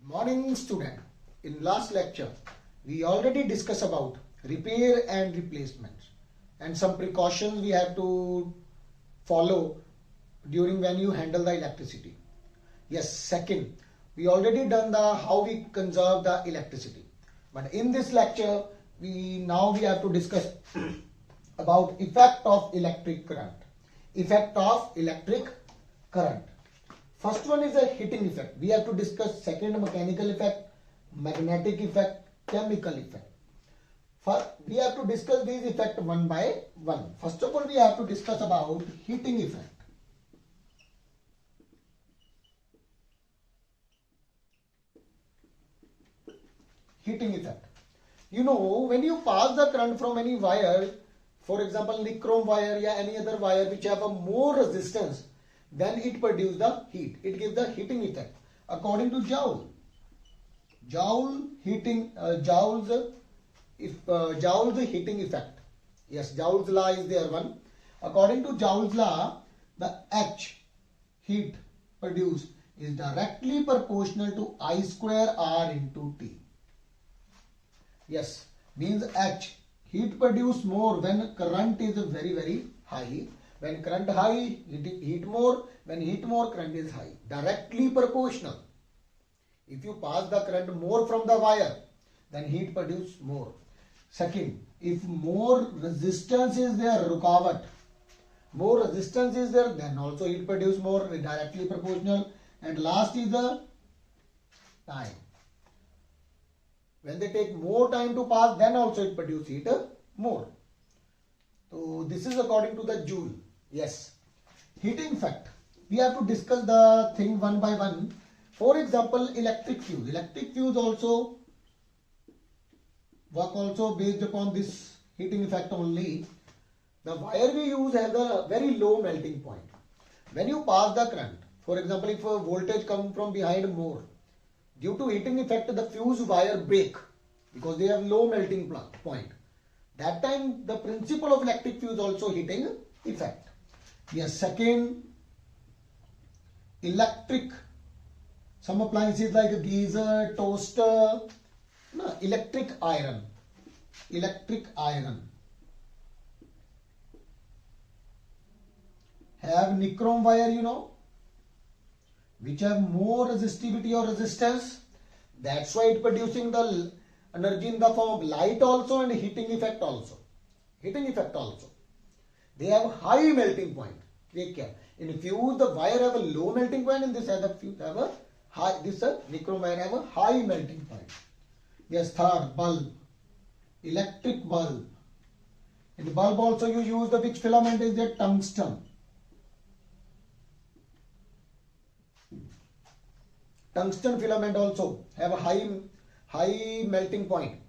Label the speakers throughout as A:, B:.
A: Morning student. In last lecture we already discussed about repair and replacement and some precautions we have to follow during when you handle the electricity. Yes, second, we already done the how we conserve the electricity, but in this lecture we have to discuss about effect of electric current. First one is a heating effect. We have to discuss second mechanical effect, magnetic effect, chemical effect. First, we have to discuss these effects one by one. First of all, we have to discuss about heating effect. Heating effect. You know, when you pass the current from any wire, for example, nichrome wire or any other wire which have a more resistance, then it produces the heat. It gives the heating effect according to Joule. Joule's heating effect. Yes, Joule's law is there one. According to Joule's law, the H heat produced is directly proportional to I square R into T. Yes, means H heat produce more when current is very high. When current high, heat more. When heat more, current is high. Directly proportional. If you pass the current more from the wire, then heat produce more. Second, if more resistance is there, rukavat, more resistance is there, then also heat produce more, directly proportional. And last is the time. When they take more time to pass, then also it produce heat more. So this is according to the Joule. Yes. Heating effect. We have to discuss the thing one by one. For example, electric fuse. Electric fuse also work also based upon this heating effect only. The wire we use has a very low melting point. When you pass the current, for example, if a voltage comes from behind more, due to heating effect, the fuse wire break because they have low melting point. That time, the principle of electric fuse also heating effect. Yes, second, electric. Some appliances like a geyser, toaster, electric iron. Have nichrome wire, you know, which have more resistivity or resistance. That's why it producing the energy in the form of light also and heating effect also. They have high melting point. Take care. In fuse, the wire have a low melting point, and this have a high. This nichrome wire have a high melting point. Yes, third, bulb, electric bulb. In the bulb also you use the which filament is the tungsten. Tungsten filament also have a high melting point,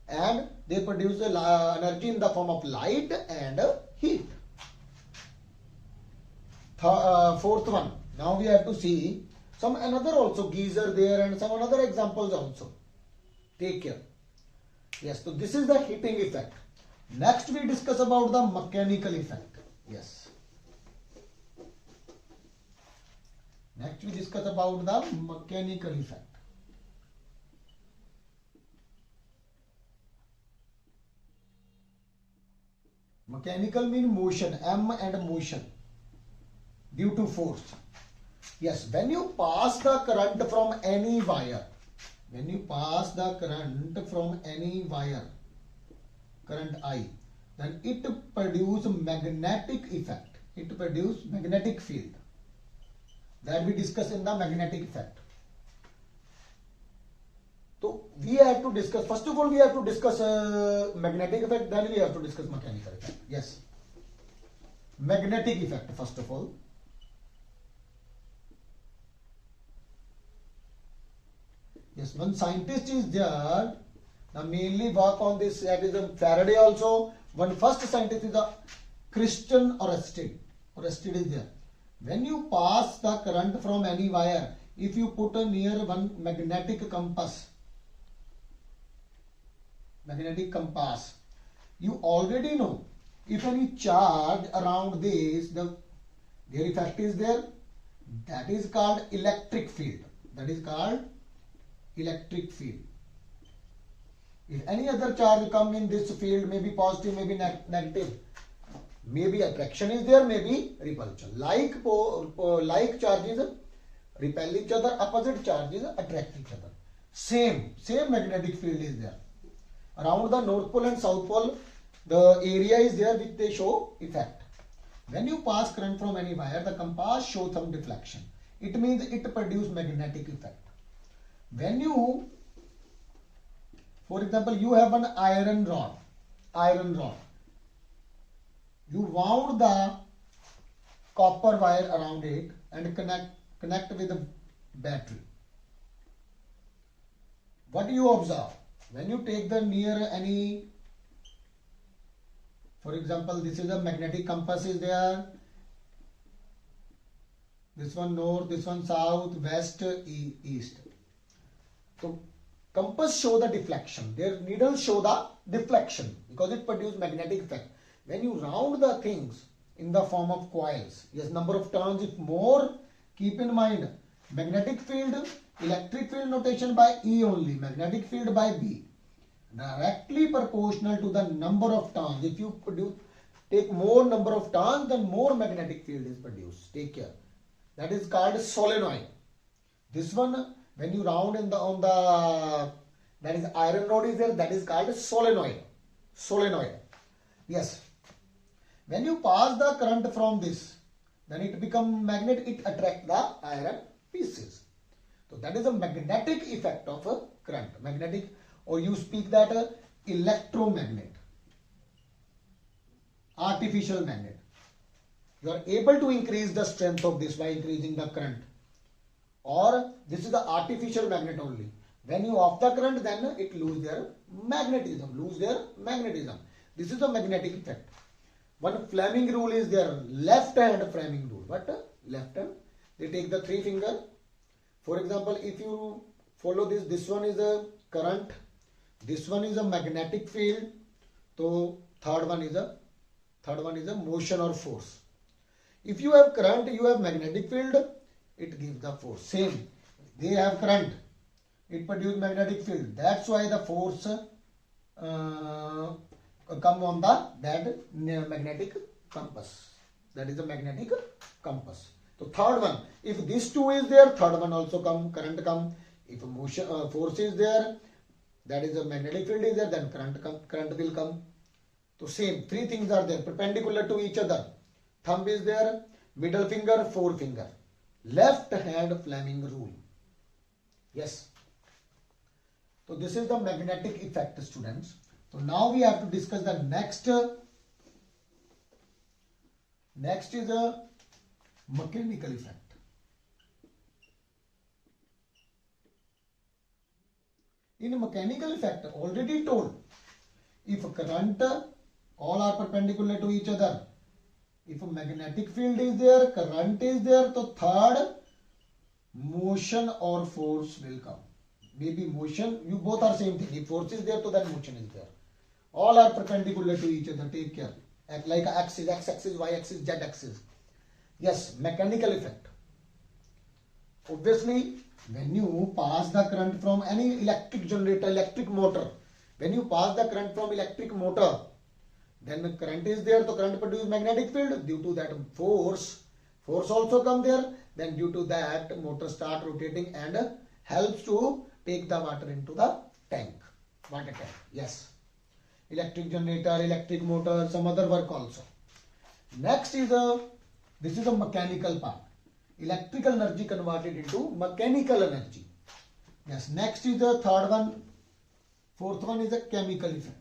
A: and they produce energy in the form of light and heat. Fourth one. Now we have to see some another also geyser there and some another examples also. Take care. Yes, so this is the heating effect. Next we discuss about the mechanical effect. Yes. Next we discuss about the mechanical effect. Mechanical mean motion, M and motion due to force. Yes, when you pass the current from any wire, current I, then it produce magnetic effect. It produce magnetic field. That we discuss in the magnetic effect. So we have to discuss, first of all we have to discuss magnetic effect, then we have to discuss mechanical effect. Yes. Magnetic effect first of all. Yes, one scientist is there, now mainly work on this, that is a Faraday also. One first scientist is a Christian Oersted. Oersted is there. When you pass the current from any wire, if you put a near one magnetic compass, you already know if any charge around this, their effect is there. That is called electric field. electric field. If any other charge come in this field, maybe positive, maybe negative, maybe attraction is there, maybe repulsion. Like charges repel each other, opposite charges attract each other. Same magnetic field is there. Around the North Pole and South Pole, the area is there which they show effect. When you pass current from any wire, the compass shows some deflection. It means it produces magnetic effect. When you, for example, you have an iron rod. You wound the copper wire around it and connect with the battery. What do you observe? When you take the near any, for example, this is a magnetic compass is there. This one north, this one south, west, east. So compass show the deflection. Their needles show the deflection because it produces magnetic effect. When you round the things in the form of coils, yes, number of turns if more, keep in mind magnetic field, electric field notation by E only, magnetic field by B. Directly proportional to the number of turns. If you take more number of turns, then more magnetic field is produced. Take care. That is called solenoid. This one, when you round in on the that is iron rod is there, that is called solenoid. Yes. When you pass the current from this, then it become magnet, it attract the iron pieces. So that is a magnetic effect of a current. Magnetic, or you speak that electromagnet, artificial magnet. You are able to increase the strength of this by increasing the current. Or this is the artificial magnet only. When you off the current, then it lose their magnetism. This is the magnetic effect. One Fleming rule is there, left hand Fleming rule. What? Left hand. They take the three finger. For example, if you follow this one is a current, this one is a magnetic field. So third one is a motion or force. If you have current, you have magnetic field, it gives the force. Same. They have current, it produces magnetic field. That's why the force come on that magnetic compass. That is the magnetic compass. So third one, if this two is there, third one also come, current come. If motion force is there, that is the magnetic field is there, then current will come. So same, three things are there, perpendicular to each other. Thumb is there, middle finger, forefinger. Left hand Fleming rule. Yes. So this is the magnetic effect, students. So now we have to discuss the next is a mechanical effect. In mechanical effect, already told, if current all are perpendicular to each other, if a magnetic field is there, current is there, so third, motion or force will come. Maybe motion, you both are same thing. If force is there, so then motion is there. All are perpendicular to each other. Take care. Act like a axis, x-axis, y-axis, z-axis. Yes, mechanical effect. Obviously, when you pass the current from any electric generator, electric motor, when you pass the current from electric motor, then the current is there, so current produces magnetic field. Due to that force also come there. Then due to that, motor start rotating and helps to take the water into the tank, water tank. Yes, electric generator, electric motor, some other work also. Next is this is a mechanical part. Electrical energy converted into mechanical energy. Yes, next is the third one. Fourth one is a chemical effect.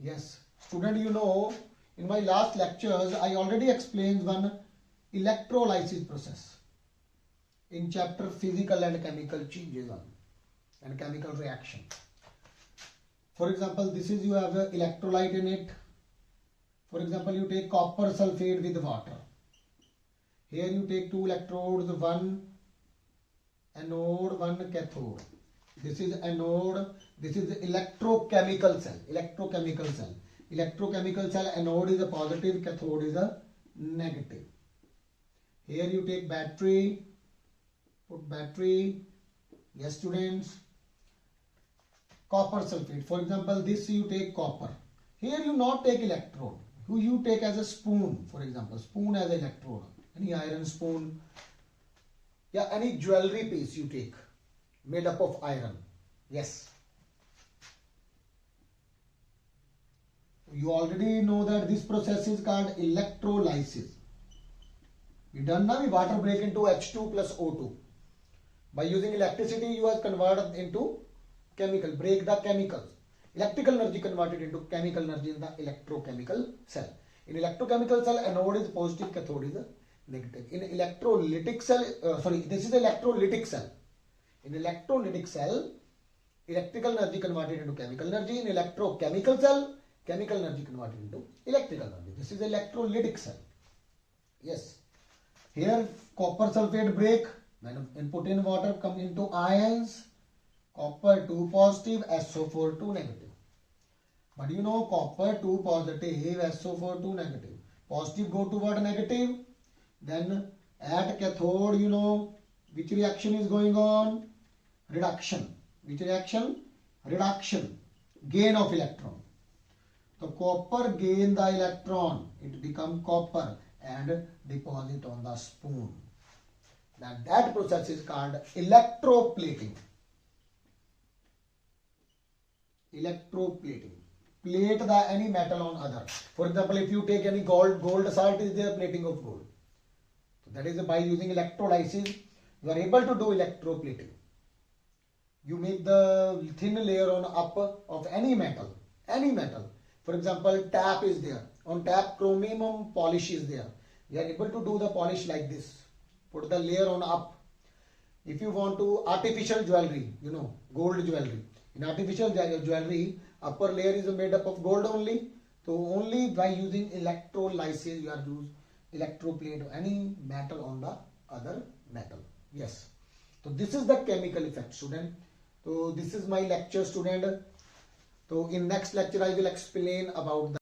A: Yes, student, you know, in my last lectures, I already explained one electrolysis process in chapter physical and chemical changes and chemical reaction. For example, this is you have an electrolyte in it. For example, you take copper sulfate with water. Here you take two electrodes, one anode, one cathode. This is anode, this is the electrochemical cell. Electrochemical cell, anode is a positive, cathode is a negative. Here you take battery, put battery. Yes, students. Copper sulfate. For example, this you take copper. Here you not take electrode. Who you take as a spoon, for example. Spoon as an electrode. Any iron spoon. Yeah, any jewelry piece you take. Made up of iron. Yes. You already know that this process is called electrolysis. We done now, water break into H2 plus O2. By using electricity, you have converted into chemical, break the chemicals. Electrical energy converted into chemical energy in the electrochemical cell. In electrochemical cell, anode is positive, cathode is negative. In electrolytic cell, this is electrolytic cell. In electrolytic cell, electrical energy converted into chemical energy. In electrochemical cell, chemical energy converted into electrical energy. This is electrolytic cell. Yes. Here copper sulfate break. When input in water come into ions. Copper 2 positive, SO4 2 negative. But you know copper 2 positive, SO4 2 negative. Positive go toward negative. Then at cathode, you know which reaction is going on? Reduction. Which reaction? Reduction. Gain of electron. So copper gain the electron. It become copper and deposit on the spoon. Now that process is called electroplating. Electroplating. Plate the any metal on other. For example, if you take any gold salt is there, plating of gold. So that is by using electrolysis, you are able to do electroplating. You make the thin layer on up of any metal. Any metal. For example, tap is there. On tap, chromium polish is there. You are able to do the polish like this. Put the layer on up. If you want to artificial jewelry, you know, gold jewelry. In artificial jewelry, upper layer is made up of gold only. So only by using electrolysis, you are use electroplate any metal on the other metal. Yes. So this is the chemical effect, student. So this is my lecture, student. So in next lecture, I will explain about the